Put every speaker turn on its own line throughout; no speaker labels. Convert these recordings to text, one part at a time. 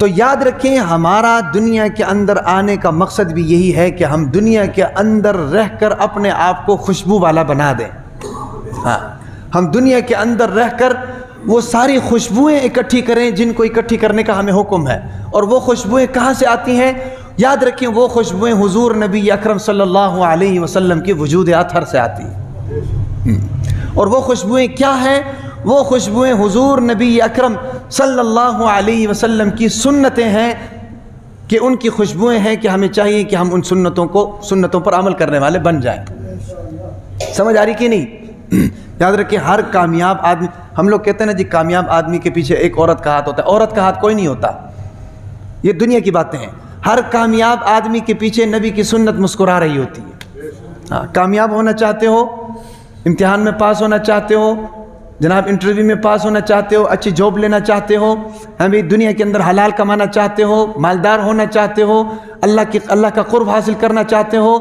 تو یاد رکھیں ہمارا دنیا کے اندر آنے کا مقصد بھی یہی ہے کہ ہم دنیا کے اندر رہ کر اپنے آپ کو خوشبو والا بنا دیں. ہاں، ہم دنیا کے اندر رہ کر وہ ساری خوشبوئیں اکٹھی کریں جن کو اکٹھی کرنے کا ہمیں حکم ہے. اور وہ خوشبوئیں کہاں سے آتی ہیں؟ یاد رکھیں وہ خوشبوئیں حضور نبی اکرم صلی اللہ علیہ وسلم کی وجود اطہر سے آتی ہیں. اور وہ خوشبوئیں کیا ہیں؟ وہ خوشبوئیں حضور نبی اکرم صلی اللہ علیہ وسلم کی سنتیں ہیں کہ ان کی خوشبوئیں ہیں کہ ہمیں چاہیے کہ ہم ان سنتوں پر عمل کرنے والے بن جائیں. سمجھ آ رہی کہ نہیں؟ یاد رکھیں ہر کامیاب آدمی، ہم لوگ کہتے ہیں نا جی کامیاب آدمی کے پیچھے ایک عورت کا ہاتھ ہوتا ہے. عورت کا ہاتھ کوئی نہیں ہوتا، یہ دنیا کی باتیں ہیں. ہر کامیاب آدمی کے پیچھے نبی کی سنت مسکرا رہی ہوتی ہے. ہاں، کامیاب ہونا چاہتے ہو، امتحان میں پاس ہونا چاہتے ہو، جناب انٹرویو میں پاس ہونا چاہتے ہو، اچھی جاب لینا چاہتے ہو، ہمیں دنیا کے اندر حلال کمانا چاہتے ہو، مالدار ہونا چاہتے ہو، اللہ کا قرب حاصل کرنا چاہتے ہو،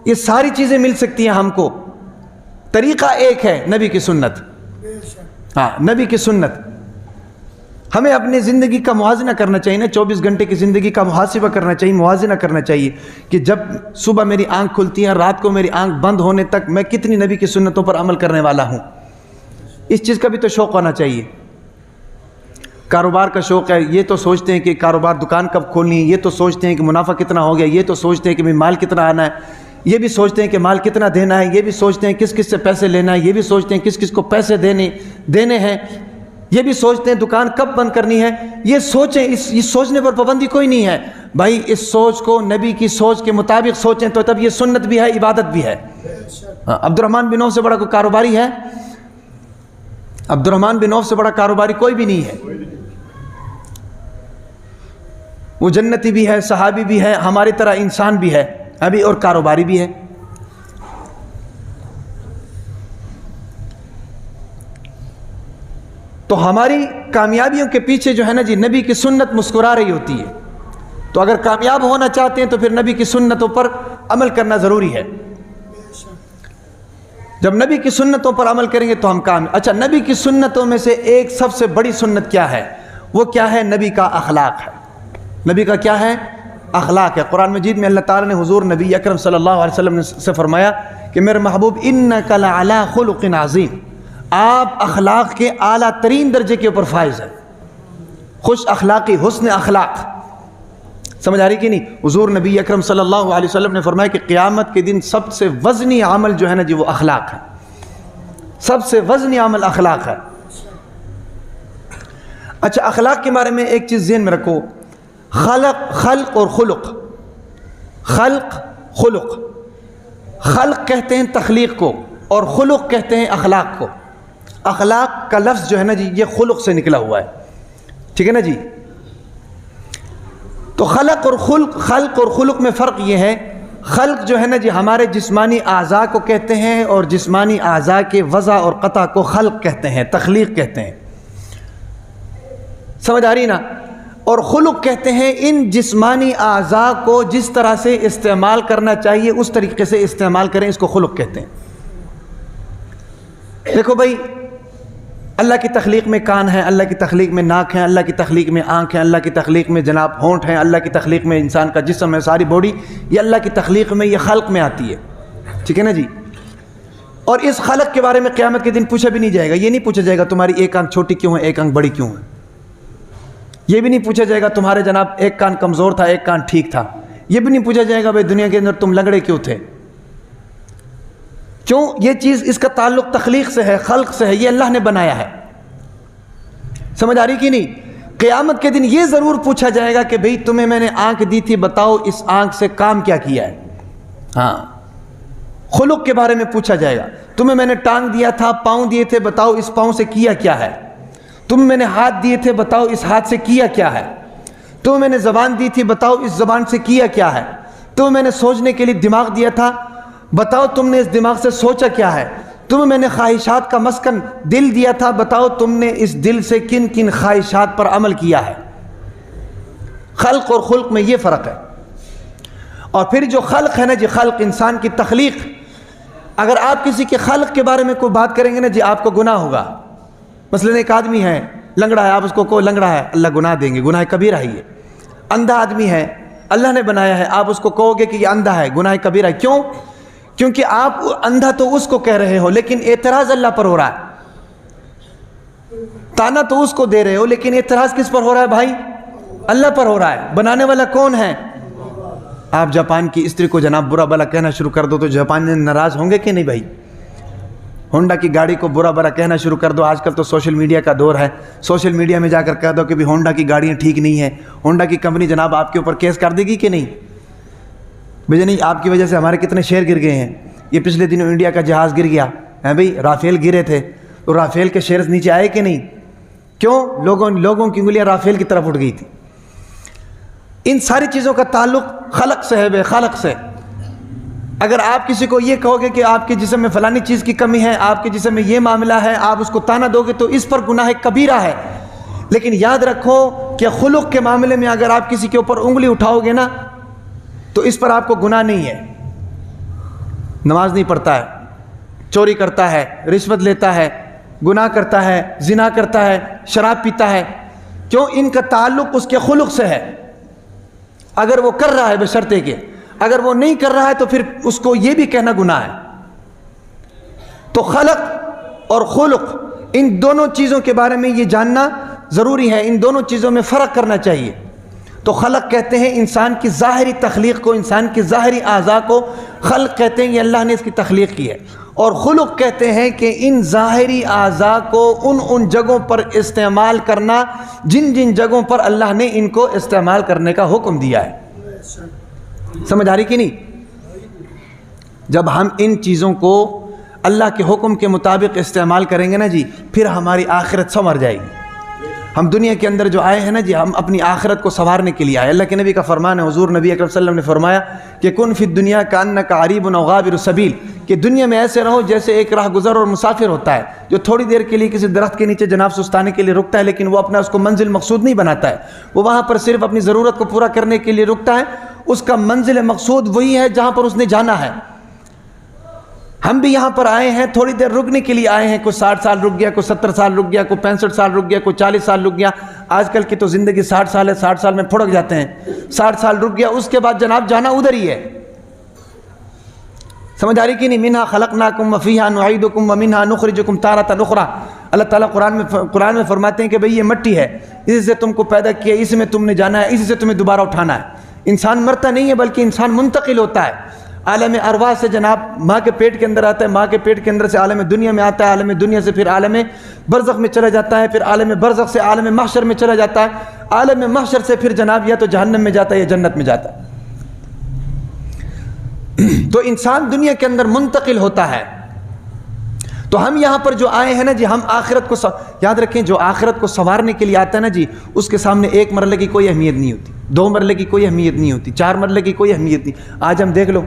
یہ ساری چیزیں مل سکتی ہیں ہم کو. طریقہ ایک ہے، نبی کی سنت. ہاں، نبی کی سنت. ہمیں اپنی زندگی کا موازنہ کرنا چاہیے نا، 24 گھنٹے کی زندگی کا محاسبہ کرنا چاہیے، موازنہ کرنا چاہیے کہ جب صبح میری آنکھ کھلتی ہے رات کو میری آنکھ بند ہونے تک میں کتنی نبی کی سنتوں پر عمل کرنے والا ہوں. اس چیز کا بھی تو شوق ہونا چاہیے. کاروبار کا شوق ہے، یہ تو سوچتے ہیں کہ کاروبار دکان کب کھولنی ہے، یہ تو سوچتے ہیں کہ منافع کتنا ہو گیا، یہ تو سوچتے ہیں کہ مال کتنا آنا ہے، یہ بھی سوچتے ہیں کہ مال کتنا دینا ہے، یہ بھی سوچتے ہیں کس کس سے پیسے لینا ہے، یہ بھی سوچتے ہیں کس کس کو پیسے دینے ہیں، یہ بھی سوچتے ہیں دکان کب بند کرنی ہے. یہ سوچیں، اس سوچنے پر پابندی کوئی نہیں ہے بھائی. اس سوچ کو نبی کی سوچ کے مطابق سوچیں تو تب یہ سنت بھی ہے، عبادت بھی ہے. عبد الرحمن بن عوف سے بڑا کوئی کاروباری ہے؟ عبد الرحمن بن عوف سے بڑا کاروباری کوئی بھی نہیں ہے. وہ جنتی بھی ہے، صحابی بھی ہے، ہماری طرح انسان بھی ہے ابھی، اور کاروباری بھی ہے. تو ہماری کامیابیوں کے پیچھے جو ہے نا جی نبی کی سنت مسکرا رہی ہوتی ہے. تو اگر کامیاب ہونا چاہتے ہیں تو پھر نبی کی سنتوں پر عمل کرنا ضروری ہے. جب نبی کی سنتوں پر عمل کریں گے تو ہم کامیاب. اچھا، نبی کی سنتوں میں سے ایک سب سے بڑی سنت کیا ہے؟ وہ کیا ہے؟ نبی کا اخلاق ہے. نبی کا کیا ہے؟ اخلاق ہے. قرآن مجید میں اللہ تعالیٰ نے حضور نبی اکرم صلی اللہ علیہ وسلم سے فرمایا کہ میرے محبوب انک لعلی خلق عظیم، آپ اخلاق کے اعلیٰ ترین درجے کے اوپر فائز ہیں. خوش اخلاقی، حسن اخلاق. سمجھ آ رہی کہ نہیں؟ حضور نبی اکرم صلی اللہ علیہ وسلم نے فرمایا کہ قیامت کے دن سب سے وزنی عمل جو ہے نا جی وہ اخلاق ہے. سب سے وزنی عمل اخلاق ہے. اچھا، اخلاق کے بارے میں ایک چیز ذہن میں رکھو، خلق اور خلق. خلق، خلق. خلق کہتے ہیں تخلیق کو اور خلق کہتے ہیں اخلاق کو. اخلاق کا لفظ جو ہے نا جی یہ خلق سے نکلا ہوا ہے. ٹھیک ہے نا جی؟ تو خلق اور خلق میں فرق یہ ہے، خلق جو ہے نا جی ہمارے جسمانی اعضاء کو کہتے ہیں، اور جسمانی اعضاء کے وضع اور قطع کو خلق کہتے ہیں، تخلیق کہتے ہیں. سمجھ آ رہی نا؟ اور خلق کہتے ہیں ان جسمانی اعضاء کو جس طرح سے استعمال کرنا چاہیے اس طریقے سے استعمال کریں، اس کو خلق کہتے ہیں. دیکھو بھائی، اللہ کی تخلیق میں کان ہیں، اللہ کی تخلیق میں ناک ہیں، اللہ کی تخلیق میں آنکھ ہیں، اللہ کی تخلیق میں جناب ہونٹ ہیں، اللہ کی تخلیق میں انسان کا جسم ہے، ساری باڈی، یہ اللہ کی تخلیق میں، یہ خلق میں آتی ہے. ٹھیک ہے نا جی؟ اور اس خلق کے بارے میں قیامت کے دن پوچھا بھی نہیں جائے گا. یہ نہیں پوچھا جائے گا تمہاری ایک آنکھ چھوٹی کیوں ہے، ایک آنکھ بڑی کیوں ہے. یہ بھی نہیں پوچھا جائے گا تمہارے جناب ایک کان کمزور تھا ایک کان ٹھیک تھا. یہ بھی نہیں پوچھا جائے گا بھائی دنیا کے اندر تم لنگڑے کیوں تھے. کیوں؟ یہ چیز، اس کا تعلق تخلیق سے ہے، خلق سے ہے، یہ اللہ نے بنایا ہے. سمجھ آ رہی کہ نہیں؟ قیامت کے دن یہ ضرور پوچھا جائے گا کہ بھئی تمہیں میں نے آنکھ دی تھی، بتاؤ اس آنکھ سے کام کیا کیا ہے. ہاں، خلق کے بارے میں پوچھا جائے گا. تمہیں میں نے ٹانگ دیا تھا، پاؤں دیے تھے، بتاؤ اس پاؤں سے کیا کیا ہے. تمہیں میں نے ہاتھ دیے تھے، بتاؤ اس ہاتھ سے کیا کیا ہے. تمہیں میں نے زبان دی تھی، بتاؤ اس زبان سے کیا کیا ہے. تمہیں میں نے سوچنے کے لیے دماغ دیا تھا، بتاؤ تم نے اس دماغ سے سوچا کیا ہے. تمہیں میں نے خواہشات کا مسکن دل دیا تھا، بتاؤ تم نے اس دل سے کن کن خواہشات پر عمل کیا ہے. خلق اور خلق میں یہ فرق ہے. اور پھر جو خلق ہے نا جی، خلق انسان کی تخلیق، اگر آپ کسی کے خلق کے بارے میں کوئی بات کریں گے نا جی آپ کو گناہ ہوگا. مثلاً ایک آدمی ہے لنگڑا ہے آپ اس کو کہو لنگڑا ہے، اللہ گناہ دیں گے، گناہ کبیرہ ہے یہ۔ اندھا آدمی ہے، اللہ نے بنایا ہے، آپ اس کو کہو گے کہ یہ اندھا ہے، گناہ کبیرہ ہے۔ کیوں؟ کیونکہ آپ اندھا تو اس کو کہہ رہے ہو لیکن اعتراض اللہ پر ہو رہا ہے، تانا تو اس کو دے رہے ہو لیکن اعتراض کس پر ہو رہا ہے بھائی؟ اللہ پر ہو رہا ہے۔ بنانے والا کون ہے؟ آپ جاپان کی استری کو جناب برا بلا کہنا شروع کر دو تو جاپانی ناراض ہوں گے کہ نہیں بھائی؟ ہونڈا کی گاڑی کو برا بلا کہنا شروع کر دو، آج کل تو سوشل میڈیا کا دور ہے، سوشل میڈیا میں جا کر کہہ دو کہ بھی ہونڈا کی گاڑیاں ٹھیک نہیں ہیں، ہونڈا کی کمپنی جناب آپ کے اوپر کیس کر دے گی کہ نہیں؟ بھائی نہیں، آپ کی وجہ سے ہمارے کتنے شیئر گر گئے ہیں۔ یہ پچھلے دنوں انڈیا کا جہاز گر گیا ہے بھائی، رافیل گرے تھے تو رافیل کے شیئرز نیچے آئے کہ نہیں؟ کیوں؟ لوگوں کی انگلیاں رافیل کی طرف اٹھ گئی تھی۔ ان ساری چیزوں کا تعلق خلق سے ہے، بے خالق سے۔ اگر آپ کسی کو یہ کہو گے کہ آپ کے جسم میں فلانی چیز کی کمی ہے، آپ کے جسم میں یہ معاملہ ہے، آپ اس کو تانا دو گے تو اس پر گناہ کبیرہ ہے۔ لیکن یاد رکھو کہ خلق کے معاملے میں اگر آپ کسی کے اوپر انگلی اٹھاؤ گے نا تو اس پر آپ کو گناہ نہیں ہے۔ نماز نہیں پڑھتا ہے، چوری کرتا ہے، رشوت لیتا ہے، گناہ کرتا ہے، زنا کرتا ہے، شراب پیتا ہے، کیوں؟ ان کا تعلق اس کے خلق سے ہے۔ اگر وہ کر رہا ہے بشرطے کہ، اگر وہ نہیں کر رہا ہے تو پھر اس کو یہ بھی کہنا گناہ ہے۔ تو خلق اور خلق ان دونوں چیزوں کے بارے میں یہ جاننا ضروری ہے، ان دونوں چیزوں میں فرق کرنا چاہیے۔ تو خلق کہتے ہیں انسان کی ظاہری تخلیق کو، انسان کی ظاہری اعضاء کو خلق کہتے ہیں، یہ اللہ نے اس کی تخلیق کی ہے۔ اور خلق کہتے ہیں کہ ان ظاہری اعضاء کو ان جگہوں پر استعمال کرنا جن جن جگہوں پر اللہ نے ان کو استعمال کرنے کا حکم دیا ہے۔ سمجھ آ رہی کہ نہیں؟ جب ہم ان چیزوں کو اللہ کے حکم کے مطابق استعمال کریں گے نا جی، پھر ہماری آخرت سنور جائے گی۔ ہم دنیا کے اندر جو آئے ہیں نا جی، ہم اپنی آخرت کو سنوارنے کے لیے آئے۔ اللہ کے نبی کا فرمان ہے، حضور نبی اکرم صلی اللہ علیہ وسلم نے فرمایا کہ کن فی الدنیا کانک غریب او غابر السبیل، کہ دنیا میں ایسے رہو جیسے ایک راہ گزر اور مسافر ہوتا ہے جو تھوڑی دیر کے لیے کسی درخت کے نیچے جناب سستانے کے لیے رکتا ہے، لیکن وہ اپنا اس کو منزل مقصود نہیں بناتا ہے، وہ وہاں پر صرف اپنی ضرورت کو پورا کرنے کے لیے رکتا ہے۔ اس کا منزل مقصود وہی ہے جہاں پر اس نے جانا ہے۔ ہم بھی یہاں پر آئے ہیں، تھوڑی دیر رکنے کے لیے آئے ہیں، کوئی 60 سال رک گیا، کوئی 70 سال رک گیا، کوئی 65 سال رک گیا، کوئی 40 سال رک گیا۔ آج کل کی تو زندگی 60 سال ہے، 60 سال میں پھڑک جاتے ہیں۔ 60 سال رک گیا، اس کے بعد جناب جانا ادھر ہی ہے۔ سمجھ آ رہی کہ نہیں؟ منہا خلقناکم وفیہا نعیدکم ومنہا نخرجکم تارۃ اخری۔ اللہ تعالیٰ قرآن میں فرماتے ہیں کہ بھئی یہ مٹی ہے، اسی سے تم کو پیدا کیا، اسی میں تم نے جانا ہے، اسی سے تمہیں دوبارہ اٹھانا ہے۔ انسان مرتا نہیں ہے بلکہ انسان منتقل ہوتا ہے۔ عالم ارواح سے جناب ماں کے پیٹ کے اندر آتا ہے، ماں کے پیٹ کے اندر سے عالم دنیا میں آتا ہے، عالم دنیا سے پھر عالم برزخ میں چلا جاتا ہے، پھر عالم برزخ سے عالم محشر میں چلا جاتا ہے، عالم محشر سے پھر جناب یا تو جہنم میں جاتا ہے یا جنت میں جاتا ہے۔ تو انسان دنیا کے اندر منتقل ہوتا ہے۔ تو ہم یہاں پر جو آئے ہیں نا جی، ہم آخرت کو یاد رکھیں، جو آخرت کو سنوارنے کے لیے آتا ہے نا جی، اس کے سامنے ایک مرحلے کی کوئی اہمیت نہیں ہوتی، 2 مرحلے کی کوئی اہمیت نہیں ہوتی، 4 مرحلے کی کوئی اہمیت نہیں۔ آج ہم دیکھ لو،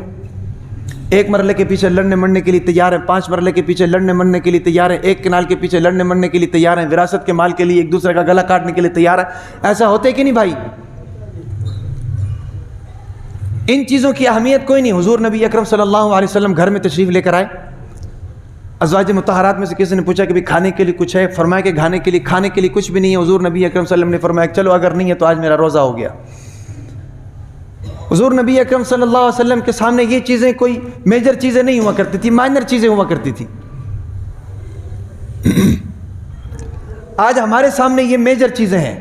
1 مرحلے کے پیچھے لڑنے مرنے کے لیے تیار ہیں، 5 مرحلے کے پیچھے لڑنے مرنے کے لیے تیار ہیں، 1 کنال کے پیچھے لڑنے مرنے کے لیے تیار ہیں، وراثت کے مال کے لیے ایک دوسرے کا گلا کاٹنے کے لیے تیار ہیں۔ ایسا ہوتے کہ نہیں بھائی؟ ان چیزوں کی اہمیت کوئی نہیں۔ حضور نبی اکرم صلی اللہ علیہ وسلم گھر میں تشریف لے کر آئے، ازواج مطہرات میں سے کسی نے پوچھا کہ بھی کھانے کے لیے کچھ ہے؟ فرمایا کہ کھانے کے لیے کچھ بھی نہیں ہے۔ حضور نبی اکرم صلی اللہ علیہ وسلم نے فرمایا چلو اگر نہیں ہے تو آج میرا روزہ ہو گیا۔ حضور نبی اکرم صلی اللہ علیہ وسلم کے سامنے یہ چیزیں کوئی میجر چیزیں نہیں ہوا کرتی تھی، مائنر چیزیں ہوا کرتی تھی۔ آج ہمارے سامنے یہ میجر چیزیں ہیں۔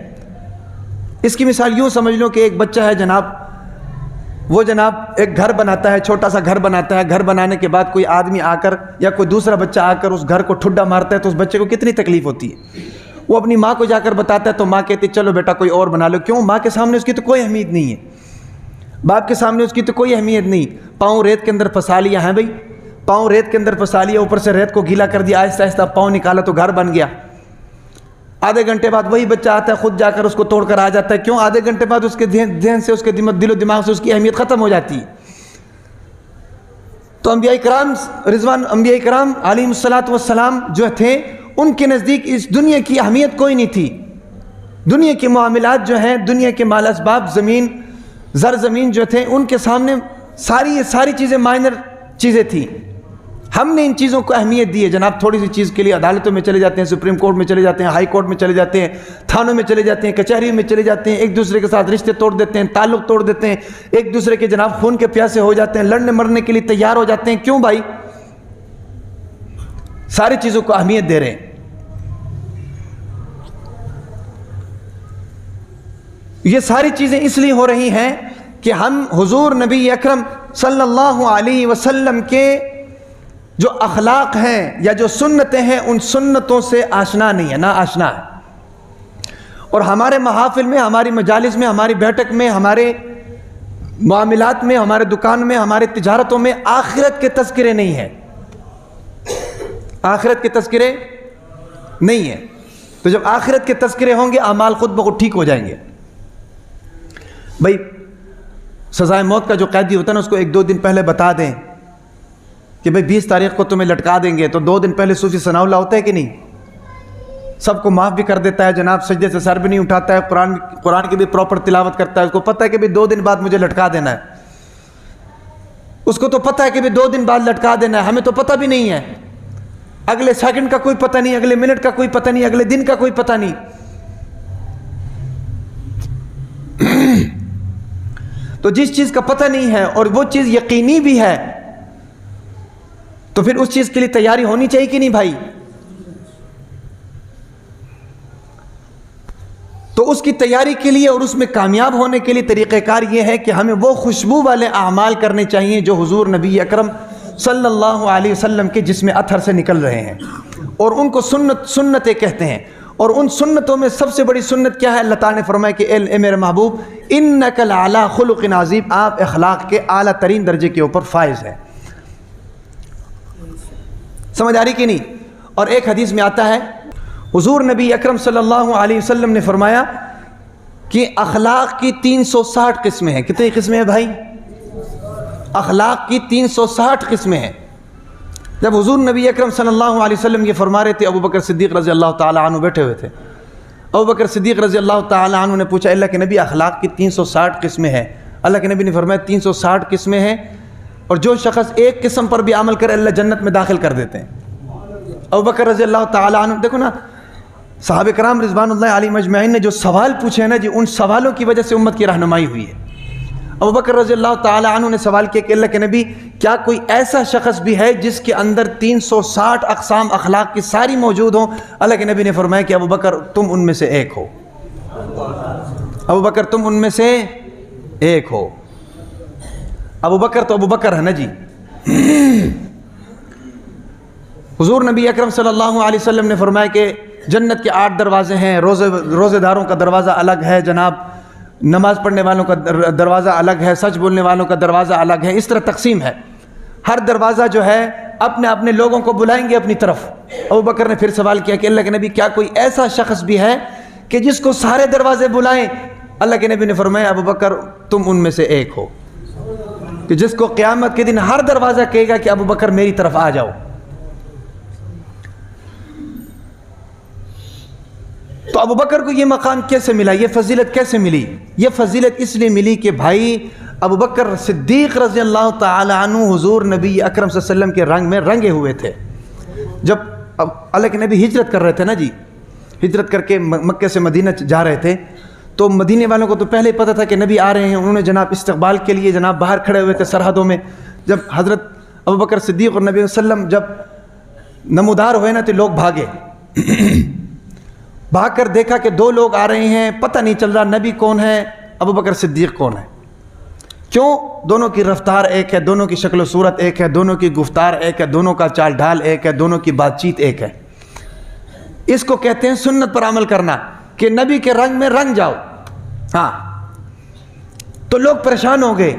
اس کی مثال یوں سمجھ لو کہ ایک بچہ ہے جناب، وہ جناب ایک گھر بناتا ہے، چھوٹا سا گھر بناتا ہے، گھر بنانے کے بعد کوئی آدمی آ کر یا کوئی دوسرا بچہ آ کر اس گھر کو ٹھڈا مارتا ہے تو اس بچے کو کتنی تکلیف ہوتی ہے۔ وہ اپنی ماں کو جا کر بتاتا ہے تو ماں کہتی ہے چلو بیٹا کوئی اور بنا لو۔ کیوں؟ ماں کے سامنے اس کی تو کوئی اہمیت نہیں ہے، باپ کے سامنے اس کی تو کوئی اہمیت نہیں۔ پاؤں ریت کے اندر پھنسا لیا ہے بھائی، پاؤں ریت کے اندر پھنسا لیا، اوپر سے ریت کو گیلا کر دیا، آہستہ آہستہ پاؤں نکالا تو گھر بن گیا۔ آدھے گھنٹے بعد وہی بچہ آتا ہے، خود جا کر اس کو توڑ کر آ جاتا ہے۔ کیوں؟ آدھے گھنٹے بعد اس کے ذہن سے، اس کے دل و دماغ سے اس کی اہمیت ختم ہو جاتی ہے۔ تو انبیاء کرام علیہم الصلاۃ والسلام جو تھے، ان کے نزدیک اس دنیا کی اہمیت کوئی نہیں تھی۔ دنیا کے معاملات جو ہیں، دنیا کے مال اسباب، زمین زمین جو تھے، ان کے سامنے ساری چیزیں مائنر چیزیں تھیں۔ ہم نے ان چیزوں کو اہمیت دی ہے جناب. تھوڑی سی چیز کے لیے عدالتوں میں چلے جاتے ہیں, سپریم کورٹ میں چلے جاتے ہیں, ہائی کورٹ میں چلے جاتے ہیں, تھانوں میں چلے جاتے ہیں, کچہری میں چلے جاتے ہیں, ایک دوسرے کے ساتھ رشتے توڑ دیتے ہیں, تعلق توڑ دیتے ہیں, ایک دوسرے کے جناب خون کے پیاسے ہو جاتے ہیں, لڑنے مرنے کے لیے تیار ہو جاتے ہیں. کیوں بھائی؟ ساری چیزوں کو اہمیت دے رہے ہیں. یہ ساری چیزیں اس لیے ہو رہی ہیں کہ ہم حضور نبی اکرم صلی اللہ علیہ وسلم کے جو اخلاق ہیں یا جو سنتیں ہیں ان سنتوں سے آشنا نہیں ہے, نا آشنا ہے. اور ہمارے محافل میں, ہماری مجالس میں, ہماری بیٹھک میں, ہمارے معاملات میں, ہمارے دکان میں, ہمارے تجارتوں میں آخرت کے تذکرے نہیں ہیں, آخرت کے تذکرے نہیں ہیں. تو جب آخرت کے تذکرے ہوں گے اعمال خود بخود ٹھیک ہو جائیں گے. بھائی سزائے موت کا جو قیدی ہوتا ہے نا, اس کو 1-2 دن پہلے بتا دیں کہ بھائی 20 تاریخ کو تمہیں لٹکا دیں گے, تو 2 دن پہلے صوفی ثناء اللہ ہوتا ہے کہ نہیں؟ سب کو معاف بھی کر دیتا ہے جناب, سجدے سے سر بھی نہیں اٹھاتا ہے, قرآن کی بھی پراپر تلاوت کرتا ہے. اس کو پتہ ہے کہ بھائی 2 دن بعد مجھے لٹکا دینا ہے, اس کو تو پتہ ہے کہ بھائی 2 دن بعد لٹکا دینا ہے. ہمیں تو پتہ بھی نہیں ہے, اگلے سیکنڈ کا کوئی پتہ نہیں, اگلے منٹ کا کوئی پتہ نہیں, اگلے دن کا کوئی پتہ نہیں. تو جس چیز کا پتہ نہیں ہے اور وہ چیز یقینی بھی ہے تو پھر اس چیز کے لیے تیاری ہونی چاہیے کہ نہیں بھائی؟ تو اس کی تیاری کے لیے اور اس میں کامیاب ہونے کے لیے طریقہ کار یہ ہے کہ ہمیں وہ خوشبو والے اعمال کرنے چاہیے جو حضور نبی اکرم صلی اللہ علیہ وسلم کے جسم اطہر سے نکل رہے ہیں, اور ان کو سنتیں کہتے ہیں. اور ان سنتوں میں سب سے بڑی سنت کیا ہے؟ اللہ تعالیٰ نے فرمایا کہ اے میرے محبوب انک لعلی خلق عظیم, آپ اخلاق کے اعلیٰ ترین درجے کے اوپر فائز ہیں. سمجھ آ رہی کہ نہیں؟ اور ایک حدیث میں آتا ہے حضور نبی اکرم صلی اللہ علیہ وسلم نے فرمایا کہ اخلاق کی 360 قسمیں ہیں. کتنی قسمیں ہیں بھائی؟ اخلاق کی 360 قسمیں ہیں. جب حضور نبی اکرم صلی اللہ علیہ وسلم یہ فرما رہے تھے, ابو بکر صدیق رضی اللہ تعالیٰ عنہ بیٹھے ہوئے تھے. ابو بکر صدیق رضی اللہ تعالیٰ عنہ نے پوچھا, اللہ کے نبی اخلاق کی 360 قسمیں ہیں. اللہ کے نبی نے فرمایا 360 قسمیں ہیں, اور جو شخص ایک قسم پر بھی عمل کرے اللہ جنت میں داخل کر دیتے ہیں. ابو بکر رضی اللہ تعالیٰ عنہ, دیکھو نا صحابہ کرام رضوان اللہ علیہم اجمعین نے جو سوال پوچھے ہیں نا جی, ان سوالوں کی وجہ سے امت کی رہنمائی ہوئی ہے. ابو بکر رضی اللہ تعالیٰ عنہ نے سوال کیا کہ اللہ کے نبی کیا کوئی ایسا شخص بھی ہے جس کے اندر 360 اقسام اخلاق کی ساری موجود ہوں؟ اللہ کے نبی نے فرمایا کہ ابو بکر تم ان میں سے ایک ہو. ابو بکر تم ان میں سے ایک ہو. ابو بکر تو ابو بکر ہے نا جی. حضور نبی اکرم صلی اللہ علیہ وسلم نے فرمایا کہ جنت کے 8 دروازے ہیں. روزے داروں کا دروازہ الگ ہے جناب, نماز پڑھنے والوں کا دروازہ الگ ہے, سچ بولنے والوں کا دروازہ الگ ہے. اس طرح تقسیم ہے. ہر دروازہ جو ہے اپنے اپنے لوگوں کو بلائیں گے اپنی طرف. ابو بکر نے پھر سوال کیا کہ اللہ کے نبی کیا کوئی ایسا شخص بھی ہے کہ جس کو سارے دروازے بلائیں؟ اللہ کے نبی نے فرمایا ابو بکر تم ان میں سے ایک ہو, کہ جس کو قیامت کے دن ہر دروازہ کہے گا کہ ابو بکر میری طرف آ جاؤ. تو ابو بکر کو یہ مقام کیسے ملا, یہ فضیلت کیسے ملی؟ یہ فضیلت اس لیے ملی کہ بھائی ابو بکر صدیق رضی اللہ تعالی عنہ حضور نبی اکرم صلی اللہ علیہ وسلم کے رنگ میں رنگے ہوئے تھے. جب اللہ کے نبی ہجرت کر رہے تھے نا جی, ہجرت کر کے مکہ سے مدینہ جا رہے تھے, تو مدینے والوں کو تو پہلے پتہ تھا کہ نبی آ رہے ہیں. انہوں نے جناب استقبال کے لیے جناب باہر کھڑے ہوئے تھے سرحدوں میں. جب حضرت ابو بکر صدیق اور نبی صلی اللہ علیہ وسلم جب نمودار ہوئے نا تو لوگ بھاگے. بھاگ کر دیکھا کہ 2 لوگ آ رہے ہیں, پتہ نہیں چل رہا نبی کون ہے, ابو بکر صدیق کون ہے. کیوں؟ دونوں کی رفتار ایک ہے, دونوں کی شکل و صورت ایک ہے, دونوں کی گفتار ایک ہے, دونوں کا چال ڈھال ایک ہے, دونوں کی بات چیت ایک ہے. اس کو کہتے ہیں سنت پر عمل کرنا, کہ نبی کے رنگ میں رنگ جاؤ. ہاں, تو لوگ پریشان ہو گئے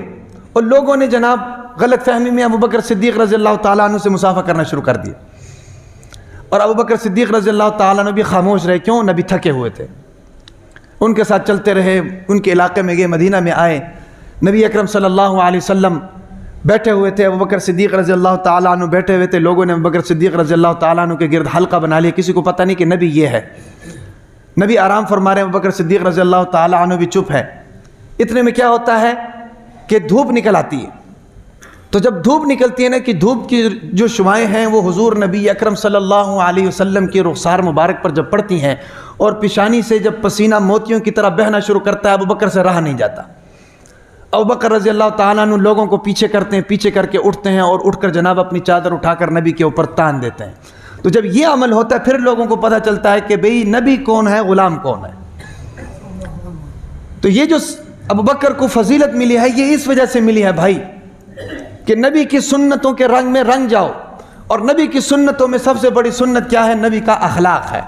اور لوگوں نے جناب غلط فہمی میں ابو بکر صدیق رضی اللہ تعالیٰ عنہ سے مصافحہ کرنا شروع کر دیا. اور ابو بکر صدیق رضی اللہ تعالیٰ عنہ بھی خاموش رہے. کیوں؟ نبی تھکے ہوئے تھے. ان کے ساتھ چلتے رہے, ان کے علاقے میں گئے, مدینہ میں آئے. نبی اکرم صلی اللہ علیہ وسلم بیٹھے ہوئے تھے, ابو بکر صدیق رضی اللہ تعالیٰ عنہ بیٹھے ہوئے تھے. لوگوں نے ابو بکر صدیق رضی اللہ تعالیٰ عنہ کے گرد حلقہ بنا لیا, کسی کو پتہ نہیں کہ نبی یہ ہے. نبی آرام فرما رہے ہیں, ابو بکر صدیق رضی اللہ تعالیٰ عنہ بھی چپ ہے. اتنے میں کیا ہوتا ہے کہ دھوپ نکل آتی ہے. تو جب دھوپ نکلتی ہے نا کہ دھوپ کی جو شعائیں ہیں وہ حضور نبی اکرم صلی اللہ علیہ وسلم کی رخسار مبارک پر جب پڑتی ہیں اور پیشانی سے جب پسینہ موتیوں کی طرح بہنا شروع کرتا ہے، ابو بکر سے رہا نہیں جاتا۔ ابو بکر رضی اللہ تعالیٰ عنہ لوگوں کو پیچھے کرتے ہیں، پیچھے کر کے اٹھتے ہیں اور اٹھ کر جناب اپنی چادر اٹھا کر نبی کے اوپر تان دیتے ہیں۔ تو جب یہ عمل ہوتا ہے پھر لوگوں کو پتہ چلتا ہے کہ بھئی نبی کون ہے، غلام کون ہے۔ تو یہ جو ابو بکر کو فضیلت ملی ہے یہ اس وجہ سے ملی ہے بھائی کہ نبی کی سنتوں کے رنگ میں رنگ جاؤ، اور نبی کی سنتوں میں سب سے بڑی سنت کیا ہے؟ نبی کا اخلاق ہے۔